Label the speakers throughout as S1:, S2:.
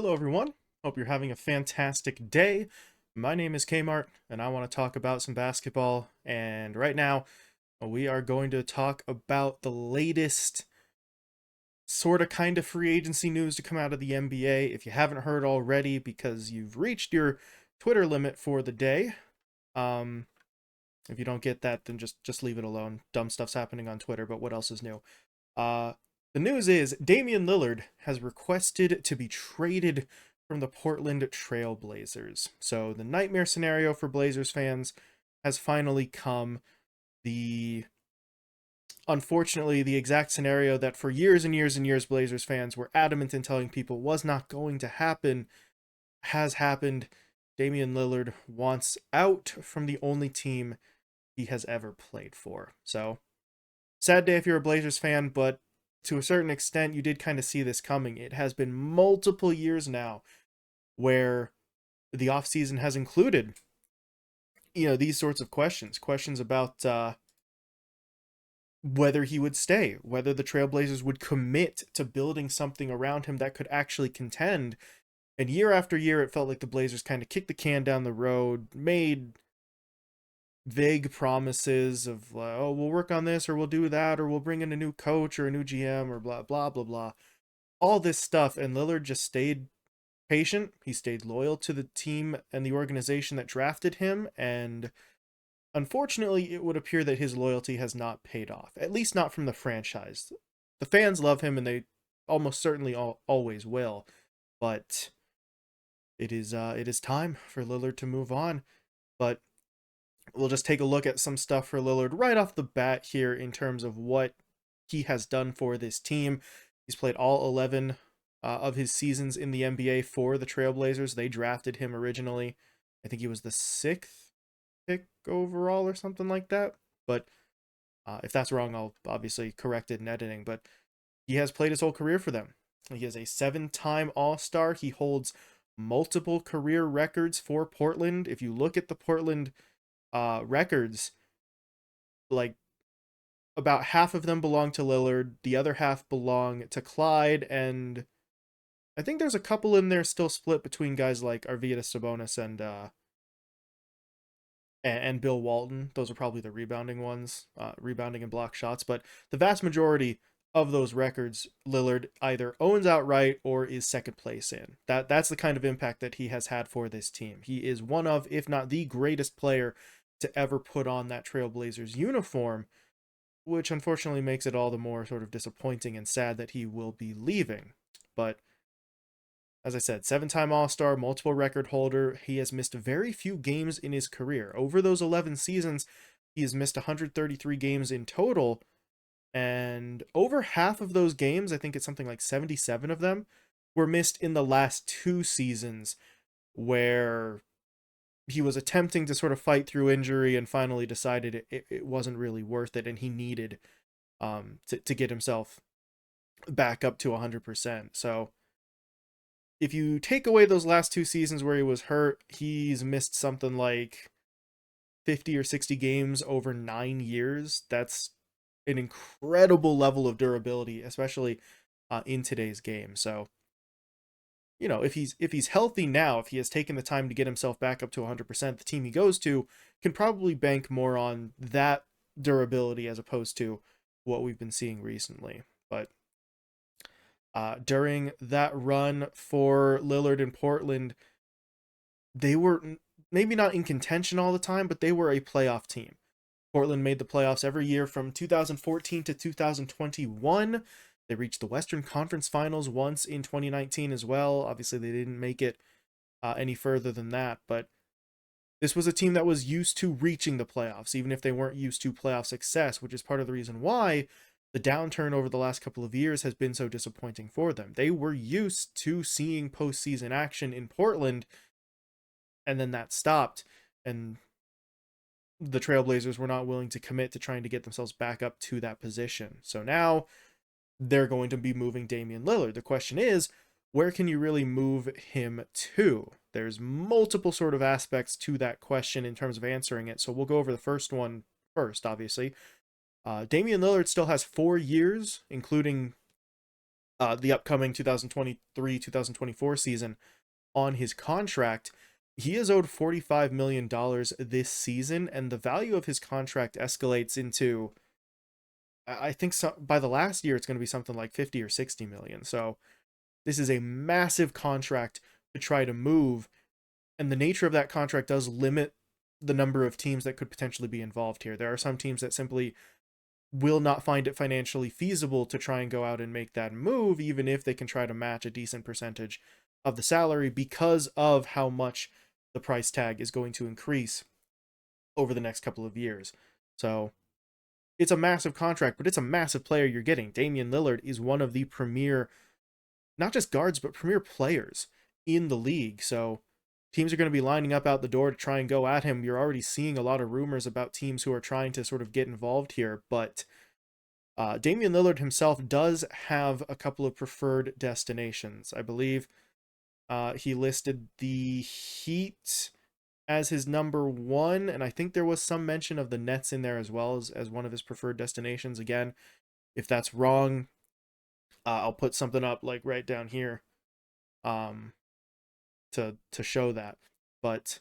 S1: Hello, everyone. Hope you're having a fantastic day. My name is Kmart, and I want to talk about some basketball. And right now, we are going to talk about the latest sort of kind of free agency news to come out of the NBA. If you haven't heard already, because you've reached your Twitter limit for the day. Um, if you don't get that, then just leave it alone. Dumb stuff's happening on Twitter, but what else is new? Uh, the news is Damian Lillard has requested to be traded from the Portland Trail Blazers. So the nightmare scenario for Blazers fans has finally come. The Unfortunately, the exact scenario that for years and years and years Blazers fans were adamant in telling people was not going to happen has happened. Damian Lillard wants out from the only team he has ever played for. So sad day if you're a Blazers fan, but to a certain extent, you did kind of see this coming. It has been multiple years now where the offseason has included, these sorts of questions about whether he would stay, whether the Trailblazers would commit to building something around him that could actually contend. And year after year, it felt like the Blazers kind of kicked the can down the road, made vague promises of oh, we'll work on this or we'll do that or we'll bring in a new coach or a new GM or blah blah blah blah, all this stuff. And Lillard just stayed patient. He stayed loyal to the team and the organization that drafted him, and unfortunately it would appear that his loyalty has not paid off, at least not from the franchise. The fans love him and they almost certainly always will, but it is time for Lillard to move on. But we'll just take a look at some stuff for Lillard right off the bat here in terms of what he has done for this team. He's played all 11 of his seasons in the NBA for the Trailblazers. They drafted him originally. I think he was the 6th pick overall or something like that. But if that's wrong, I'll obviously correct it in editing. But he has played his whole career for them. He is a 7-time All-Star. He holds multiple career records for Portland. If you look at the Portland records, like about half of them belong to Lillard, the other half belong to Clyde, and I think there's a couple in there still split between guys like Arvydas Sabonis and Bill Walton. Those are probably the rebounding ones, rebounding and block shots. But the vast majority of those records, Lillard either owns outright or is second place in. That's the kind of impact that he has had for this team. He is one of, if not the greatest player to ever put on that Trailblazers uniform, which unfortunately makes it all the more sort of disappointing and sad that he will be leaving. But as I said, 7-time All-Star, multiple record holder. He has missed very few games in his career. Over those 11 seasons, he has missed 133 games in total, and over half of those games, I think it's something like 77 of them, were missed in the last 2 seasons, where he was attempting to sort of fight through injury and finally decided it wasn't really worth it, and he needed to get himself back up to 100%. So if you take away those last 2 seasons where he was hurt, he's missed something like 50 or 60 games over 9 years. That's an incredible level of durability, especially in today's game. So, if he's healthy now, if he has taken the time to get himself back up to 100%, the team he goes to can probably bank more on that durability as opposed to what we've been seeing recently. But during that run for Lillard and Portland, they were maybe not in contention all the time, but they were a playoff team. Portland made the playoffs every year from 2014 to 2021. They reached the Western Conference Finals once in 2019 as well. Obviously, they didn't make it any further than that, but this was a team that was used to reaching the playoffs, even if they weren't used to playoff success, which is part of the reason why the downturn over the last couple of years has been so disappointing for them. They were used to seeing postseason action in Portland, and then that stopped, and the Trailblazers were not willing to commit to trying to get themselves back up to that position. So now they're going to be moving Damian Lillard. The question is, where can you really move him to? There's multiple sort of aspects to that question in terms of answering it. So we'll go over the first one first, obviously. Damian Lillard still has 4 years, including the upcoming 2023-2024 season on his contract. He is owed $45 million this season, and the value of his contract escalates into, I think so, by the last year, it's going to be something like 50 or 60 million. So this is a massive contract to try to move, and the nature of that contract does limit the number of teams that could potentially be involved here. There are some teams that simply will not find it financially feasible to try and go out and make that move, even if they can try to match a decent percentage of the salary, because of how much the price tag is going to increase over the next couple of years. So it's a massive contract, but it's a massive player you're getting. Damian Lillard is one of the premier, not just guards, but premier players in the league. So teams are going to be lining up out the door to try and go at him. You're already seeing a lot of rumors about teams who are trying to sort of get involved here, but Damian Lillard himself does have a couple of preferred destinations. I believe he listed the Heat as his number one, and I think there was some mention of the Nets in there as well as one of his preferred destinations. Again, if that's wrong, I'll put something up like right down here um, to show that. But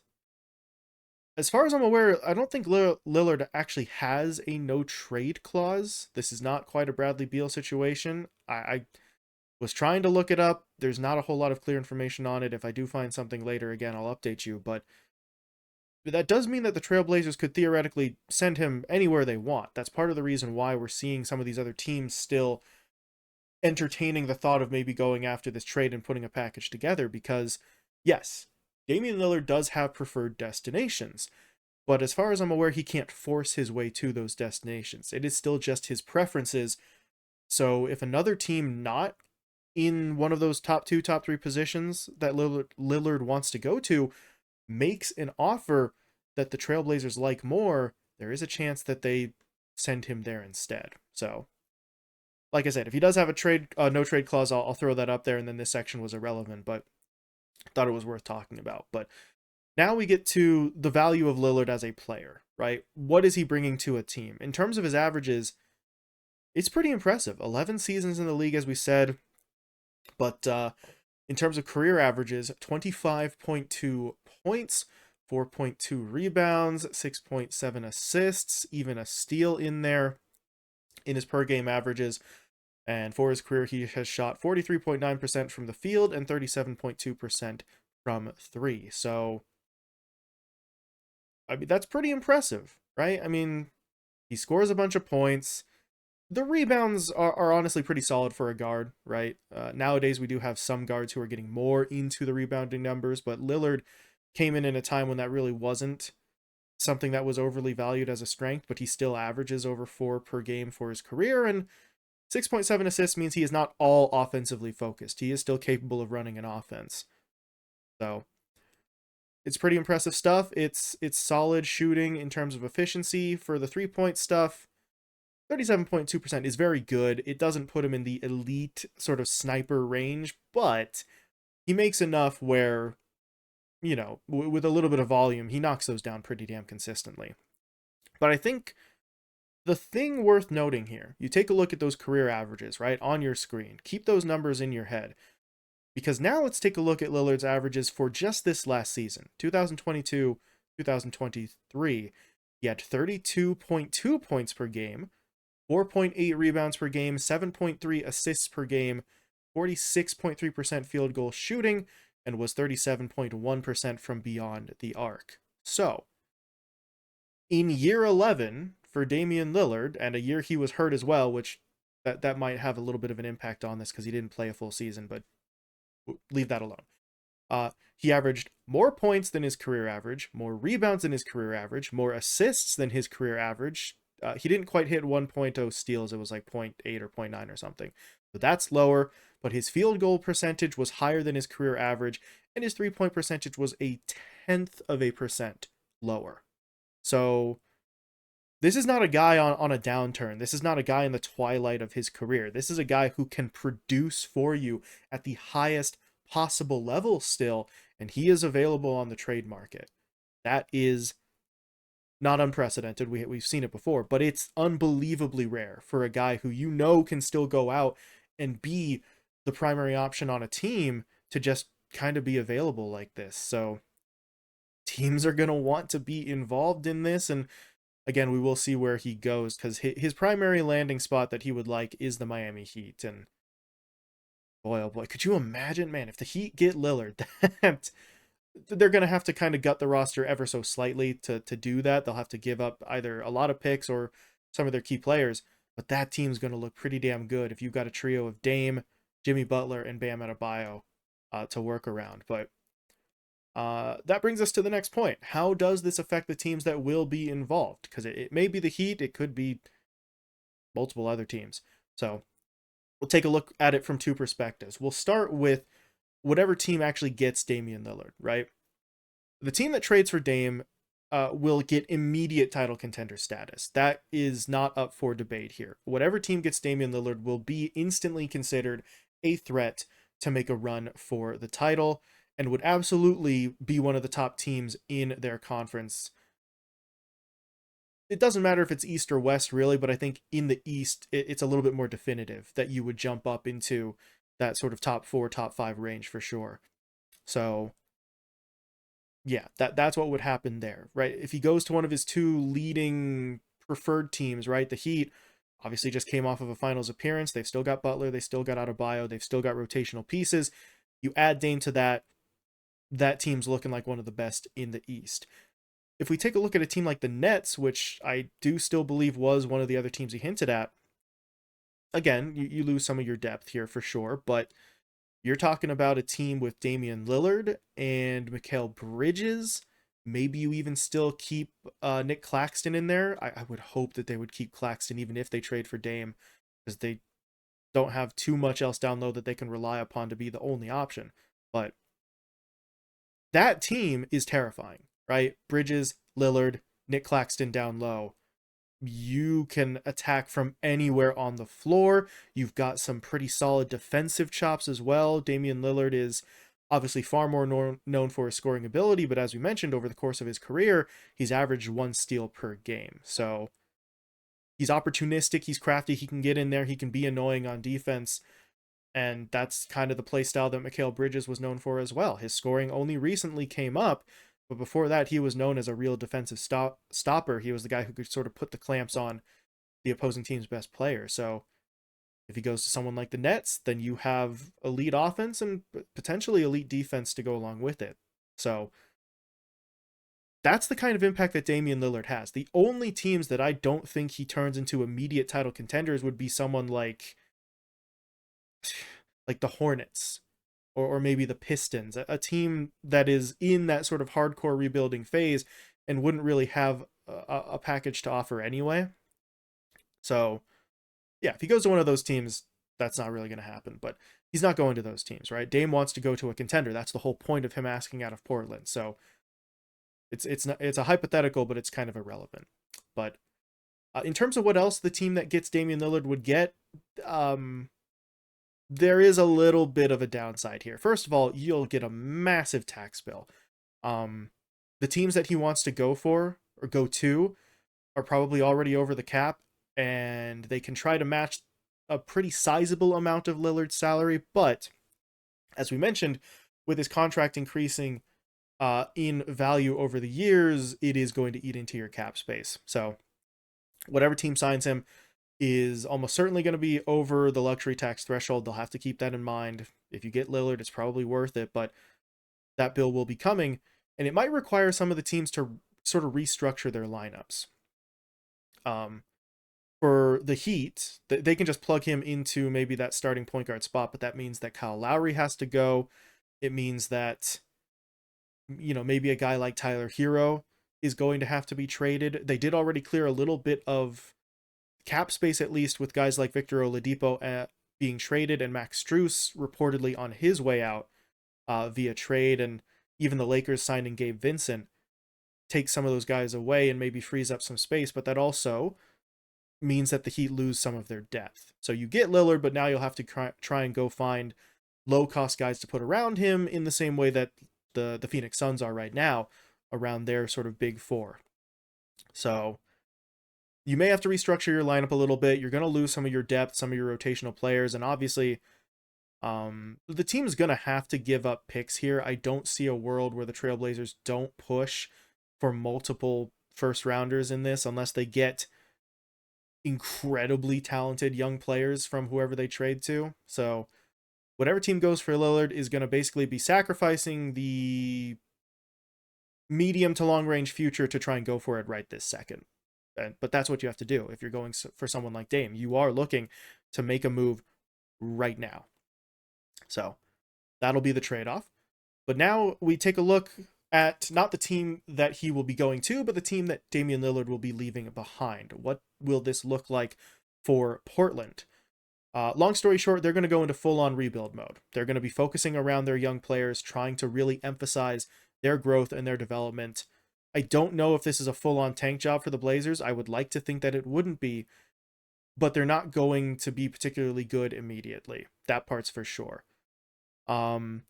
S1: as far as I'm aware, I don't think Lillard actually has a no trade clause. This is not quite a Bradley Beal situation. I was trying to look it up. There's not a whole lot of clear information on it. If I do find something later, again, I'll update you. But that does mean that the Trailblazers could theoretically send him anywhere they want. That's part of the reason why we're seeing some of these other teams still entertaining the thought of maybe going after this trade and putting a package together, because yes, Damian Lillard does have preferred destinations, but as far as I'm aware, he can't force his way to those destinations. It is still just his preferences. So if another team not in one of those top two, top three positions that Lillard wants to go to makes an offer that the Trailblazers like more, there is a chance that they send him there instead. So like I said, if he does have a no trade clause, I'll throw that up there, and then this section was irrelevant, but thought it was worth talking about. But now we get to the value of Lillard as a player, right? What is he bringing to a team? In terms of his averages, it's pretty impressive. 11 seasons in the league, as we said, but in terms of career averages, 25.2 points, 4.2 rebounds, 6.7 assists, even a steal in there in his per game averages. And for his career, he has shot 43.9% from the field and 37.2% from three. So, I mean, that's pretty impressive, right? I mean, he scores a bunch of points. The rebounds are honestly pretty solid for a guard, right? Nowadays, we do have some guards who are getting more into the rebounding numbers, but Lillard came in a time when that really wasn't something that was overly valued as a strength, but he still averages over 4 per game for his career, and 6.7 assists means he is not all offensively focused. He is still capable of running an offense. So it's pretty impressive stuff. It's solid shooting in terms of efficiency. For the 3-point stuff, 37.2% is very good. It doesn't put him in the elite sort of sniper range, but he makes enough where, you know, with a little bit of volume, he knocks those down pretty damn consistently. But I think the thing worth noting here, you take a look at those career averages, right, on your screen. Keep those numbers in your head. Because now let's take a look at Lillard's averages for just this last season, 2022, 2023. He had 32.2 points per game, 4.8 rebounds per game, 7.3 assists per game, 46.3% field goal shooting, and was 37.1% from beyond the arc. So, in year 11 for Damian Lillard, and a year he was hurt as well, which that might have a little bit of an impact on this because he didn't play a full season, but leave that alone. He averaged more points than his career average, more rebounds than his career average, more assists than his career average. He didn't quite hit 1.0 steals. It was like 0.8 or 0.9 or something. But that's lower. But his field goal percentage was higher than his career average, and his 3-point percentage was 0.1% lower. So this is not a guy on a downturn. This is not a guy in the twilight of his career. This is a guy who can produce for you at the highest possible level still, and he is available on the trade market. That is not unprecedented. We've seen it before, but it's unbelievably rare for a guy who you know can still go out and be the primary option on a team to just kind of be available like this. So teams are going to want to be involved in this. And again, we will see where he goes, because his primary landing spot that he would like is the Miami Heat. And boy, oh boy, could you imagine, man, if the Heat get Lillard, that they're going to have to kind of gut the roster ever so slightly to do that. They'll have to give up either a lot of picks or some of their key players, but that team's going to look pretty damn good if you've got a trio of Dame, Jimmy Butler, and Bam Adebayo to work around. But that brings us to the next point. How does this affect the teams that will be involved? Because it may be the Heat, it could be multiple other teams. So we'll take a look at it from two perspectives. We'll start with whatever team actually gets Damian Lillard, right? The team that trades for Dame will get immediate title contender status. That is not up for debate here. Whatever team gets Damian Lillard will be instantly considered a threat to make a run for the title, and would absolutely be one of the top teams in their conference. It doesn't matter if it's East or West, really, but I think in the East, it's a little bit more definitive that you would jump up into that sort of top 4, top 5 range for sure. So yeah, that's what would happen there, right? If he goes to one of his two leading preferred teams, right? The Heat obviously just came off of a finals appearance. They've still got Butler, they still got Adebayo, they've still got rotational pieces. You add Dame to that, that team's looking like one of the best in the East. If we take a look at a team like the Nets, which I do still believe was one of the other teams he hinted at, again, you lose some of your depth here for sure, but you're talking about a team with Damian Lillard and Mikal Bridges. Maybe you even still keep Nick Claxton in there. I would hope that they would keep Claxton even if they trade for Dame, because they don't have too much else down low that they can rely upon to be the only option. But that team is terrifying, right? Bridges, Lillard, Nick Claxton down low. You can attack from anywhere on the floor. You've got some pretty solid defensive chops as well. Damian Lillard is obviously far more known for his scoring ability, but as we mentioned, over the course of his career, he's averaged 1 steal per game. So he's opportunistic, he's crafty, he can get in there, he can be annoying on defense. And that's kind of the play style that Mikal Bridges was known for as well. His scoring only recently came up, but before that, he was known as a real defensive stopper. He was the guy who could sort of put the clamps on the opposing team's best player. So if he goes to someone like the Nets, then you have elite offense and potentially elite defense to go along with it. So that's the kind of impact that Damian Lillard has. The only teams that I don't think he turns into immediate title contenders would be someone like the Hornets, or maybe the Pistons, a team that is in that sort of hardcore rebuilding phase and wouldn't really have a package to offer anyway. So yeah, if he goes to one of those teams, that's not really going to happen, but he's not going to those teams, right? Dame wants to go to a contender. That's the whole point of him asking out of Portland. So it's a hypothetical, but it's kind of irrelevant. But in terms of what else the team that gets Damian Lillard would get, there is a little bit of a downside here. First of all, you'll get a massive tax bill. The teams that he wants to go for or go to are probably already over the cap, and they can try to match a pretty sizable amount of Lillard's salary. But as we mentioned, with his contract increasing in value over the years, it is going to eat into your cap space. So whatever team signs him is almost certainly going to be over the luxury tax threshold. They'll have to keep that in mind. If you get Lillard, it's probably worth it, but that bill will be coming, and it might require some of the teams to sort of restructure their lineups. For the Heat, they can just plug him into maybe that starting point guard spot, but that means that Kyle Lowry has to go. It means that, maybe a guy like Tyler Hero is going to have to be traded. They did already clear a little bit of cap space, at least with guys like Victor Oladipo being traded, and Max Strus reportedly on his way out via trade, and even the Lakers signing Gabe Vincent takes some of those guys away and maybe frees up some space, but that also means that the Heat lose some of their depth. So you get Lillard, but now you'll have to try and go find low-cost guys to put around him in the same way that the Phoenix Suns are right now around their sort of big four. So you may have to restructure your lineup a little bit. You're going to lose some of your depth, some of your rotational players, and obviously The team's going to have to give up picks here. I don't see a world where the Trailblazers don't push for multiple first rounders in this unless they get incredibly talented young players from whoever they trade to. So whatever team goes for Lillard is going to basically be sacrificing the medium to long range future to try and go for it right this second. But that's what you have to do if you're going for someone like Dame. You are looking to make a move right now. So that'll be the trade-off. But now we take a look at not the team that he will be going to, but the team that Damian Lillard will be leaving behind. What will this look like for Portland? Long story short, they're going to go into full-on rebuild mode. They're going to be focusing around their young players, trying to really emphasize their growth and their development. I don't know if this is a full-on tank job for the Blazers. I would like to think that it wouldn't be, but they're not going to be particularly good immediately. That part's for sure. From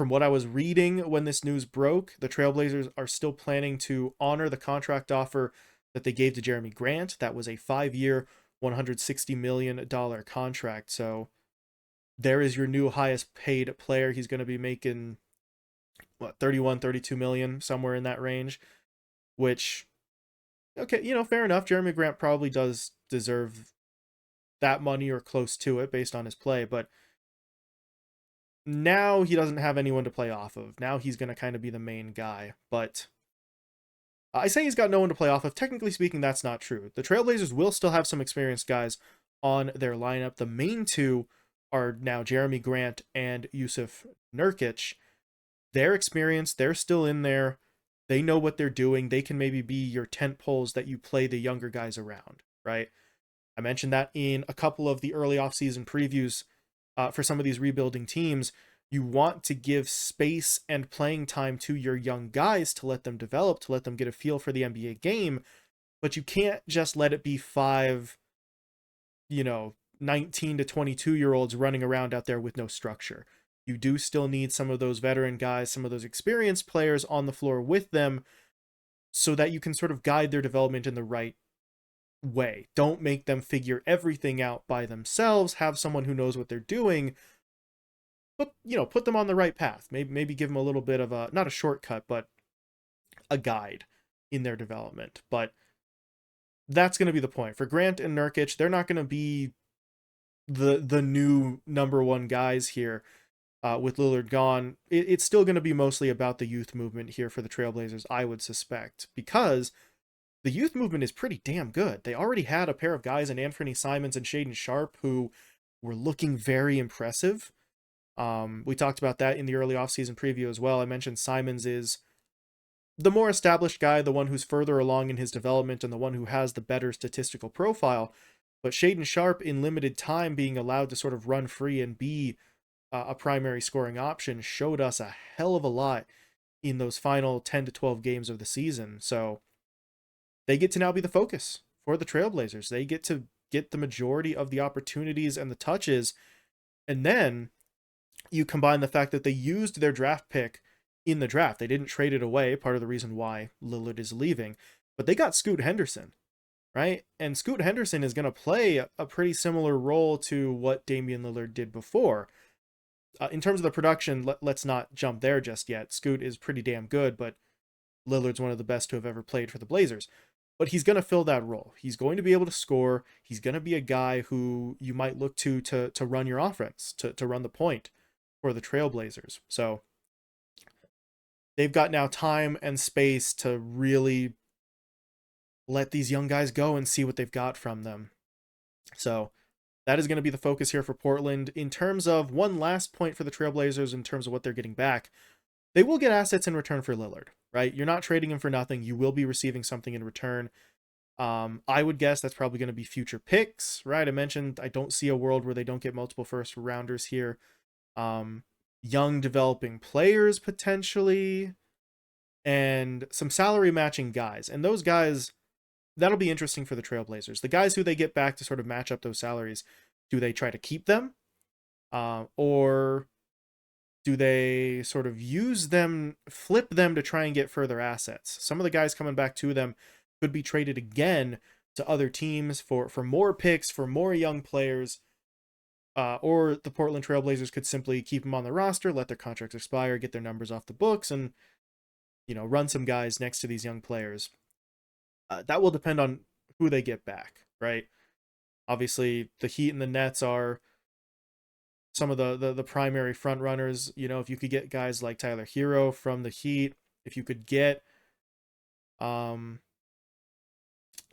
S1: what I was reading when this news broke, the Trailblazers are still planning to honor the contract offer that they gave to Jeremy Grant. That was a 5-year, $160 million contract. So there is your new highest paid player. He's going to be making, 31, 32 million, somewhere in that range, which, okay, fair enough. Jeremy Grant probably does deserve that money or close to it based on his play, but now he doesn't have anyone to play off of. Now he's going to kind of be the main guy, but I say he's got no one to play off of. Technically speaking, that's not true. The Trailblazers will still have some experienced guys on their lineup. The main two are now Jeremy Grant and Yusuf Nurkic. They're experienced. They're still in there. They know what they're doing. They can maybe be your tent poles that you play the younger guys around, right? I mentioned that in a couple of the early offseason previews for some of these rebuilding teams. You want to give space and playing time to your young guys to let them develop, to let them get a feel for the NBA game, but you can't just let it be 5, 19 to 22-year-olds running around out there with no structure. You do still need some of those veteran guys, some of those experienced players on the floor with them so that you can sort of guide their development in the right way. Don't make them figure everything out by themselves. Have someone who knows what they're doing, but put them on the right path. Maybe give them a little bit of a, not a shortcut, but a guide in their development. But that's going to be the point. For Grant and Nurkic, they're not going to be the new number one guys here. With Lillard gone, it's still going to be mostly about the youth movement here for the Trailblazers, I would suspect, because the youth movement is pretty damn good. They already had a pair of guys in Anthony Simons and Shaedon Sharpe who were looking very impressive. We talked about that in the early offseason preview as well. I mentioned Simons is the more established guy, the one who's further along in his development and the one who has the better statistical profile. But Shaedon Sharpe, in limited time, being allowed to sort of run free and be a primary scoring option, showed us a hell of a lot in those final 10 to 12 games of the season. So they get to now be the focus for the Trailblazers. They get to get the majority of the opportunities and the touches. And then you combine the fact that they used their draft pick in the draft. They didn't trade it away, part of the reason why Lillard is leaving. But they got Scoot Henderson, right? And Scoot Henderson is going to play a pretty similar role to what Damian Lillard did before. In terms of the production, let's not jump there just yet. Scoot is pretty damn good, but Lillard's one of the best to have ever played for the Blazers. But he's going to fill that role. He's going to be able to score. He's going to be a guy who you might look to run your offense, to run the point for the Trailblazers. So they've got now time and space to really let these young guys go and see what they've got from them. So that is going to be the focus here for Portland. In terms of one last point for the Trailblazers, in terms of what they're getting back, they will get assets in return for Lillard, right? You're not trading him for nothing. You will be receiving something in return. I would guess that's probably going to be future picks, right? I mentioned I don't see a world where they don't get multiple first rounders here. Young developing players potentially, and some salary matching guys. And those guys, that'll be interesting for the Trailblazers. The guys who they get back to sort of match up those salaries, do they try to keep them? Or do they sort of use them, flip them to try and get further assets? Some of the guys coming back to them could be traded again to other teams for more picks, for more young players. Or the Portland Trailblazers could simply keep him on the roster, let their contracts expire, get their numbers off the books, and run some guys next to these young players. That will depend on who they get back, right? Obviously, the Heat and the Nets are some of the primary front runners. If you could get guys like Tyler Hero from the Heat, if you could get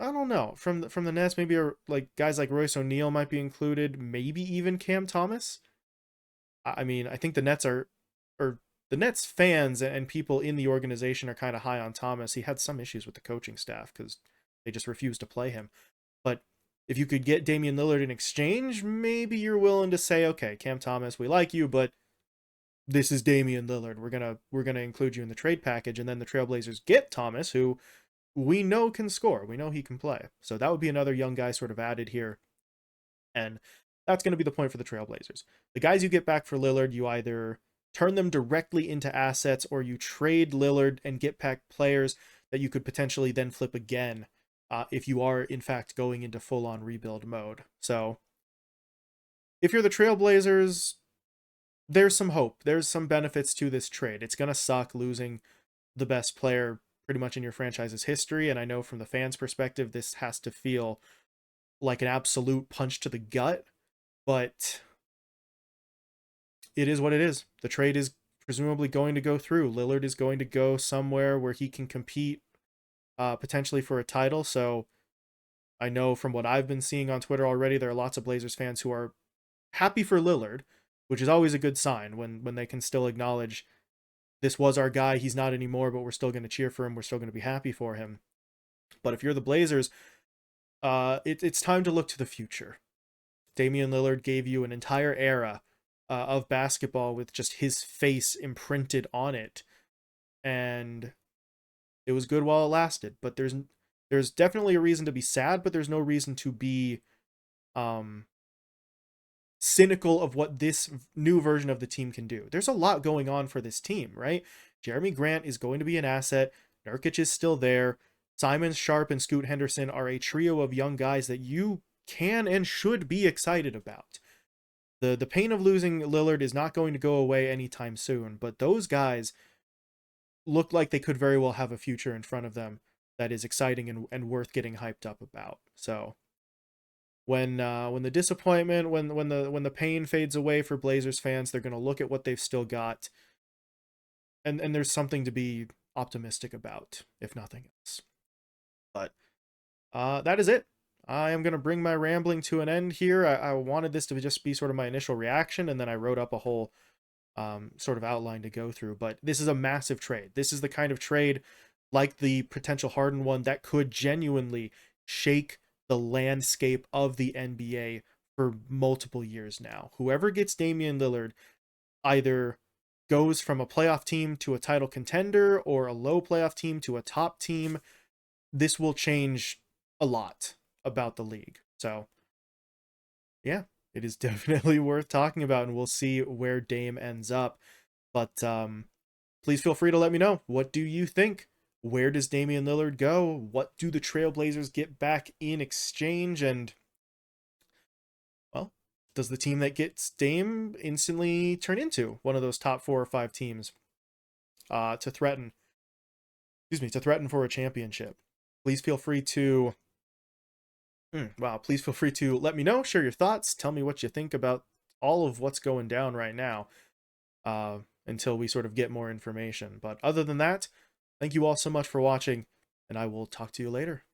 S1: I don't know, from the Nets, maybe like guys like Royce O'Neal might be included, maybe even Cam Thomas. I mean, I think the Nets or the Nets fans and people in the organization are kind of high on Thomas. He had some issues with the coaching staff because they just refused to play him. But if you could get Damian Lillard in exchange, maybe you're willing to say, okay, Cam Thomas, we like you, but this is Damian Lillard. We're gonna include you in the trade package, and then the Trailblazers get Thomas, who we know can score. We know he can play. So that would be another young guy sort of added here. And that's going to be the point for the Trailblazers. The guys you get back for Lillard, you either turn them directly into assets or you trade Lillard and get back players that you could potentially then flip again if you are, in fact, going into full-on rebuild mode. So if you're the Trailblazers, there's some hope. There's some benefits to this trade. It's going to suck losing the best player pretty much in your franchise's history, and I know from the fans' perspective, this has to feel like an absolute punch to the gut, but it is what it is. The trade is presumably going to go through. Lillard is going to go somewhere where he can compete potentially for a title. So I know from what I've been seeing on Twitter already, there are lots of Blazers fans who are happy for Lillard, which is always a good sign when they can still acknowledge this was our guy, he's not anymore, but we're still going to cheer for him, we're still going to be happy for him. But if you're the Blazers, it's time to look to the future. Damian Lillard gave you an entire era of basketball with just his face imprinted on it, and it was good while it lasted. But there's definitely a reason to be sad, but there's no reason to be cynical of what this new version of the team can do. There's a lot going on for this team, right? Jeremy Grant is going to be an asset. Nurkic is still there. Simons, Sharp, and Scoot Henderson are a trio of young guys that you can and should be excited about. The pain of losing Lillard is not going to go away anytime soon, but those guys look like they could very well have a future in front of them that is exciting and worth getting hyped up about. So when the disappointment, when the pain fades away for Blazers fans, they're going to look at what they've still got, and there's something to be optimistic about, if nothing else. But that is it. I am going to bring my rambling to an end here. I wanted this to just be sort of my initial reaction, and then I wrote up a whole sort of outline to go through. But this is a massive trade. This is the kind of trade, like the potential Harden one, that could genuinely shake the landscape of the NBA for multiple years now. Whoever gets Damian Lillard either goes from a playoff team to a title contender or a low playoff team to a top team. This will change a lot about the league. So yeah, it is definitely worth talking about, and we'll see where Dame ends up. But please feel free to let me know. What do you think? Where does Damian Lillard go? What do the Trailblazers get back in exchange? And, well, does the team that gets Dame instantly turn into one of those top 4 or 5 teams to threaten for a championship? Please feel free to please feel free to let me know, share your thoughts, tell me what you think about all of what's going down right now until we sort of get more information. But other than that, thank you all so much for watching, and I will talk to you later.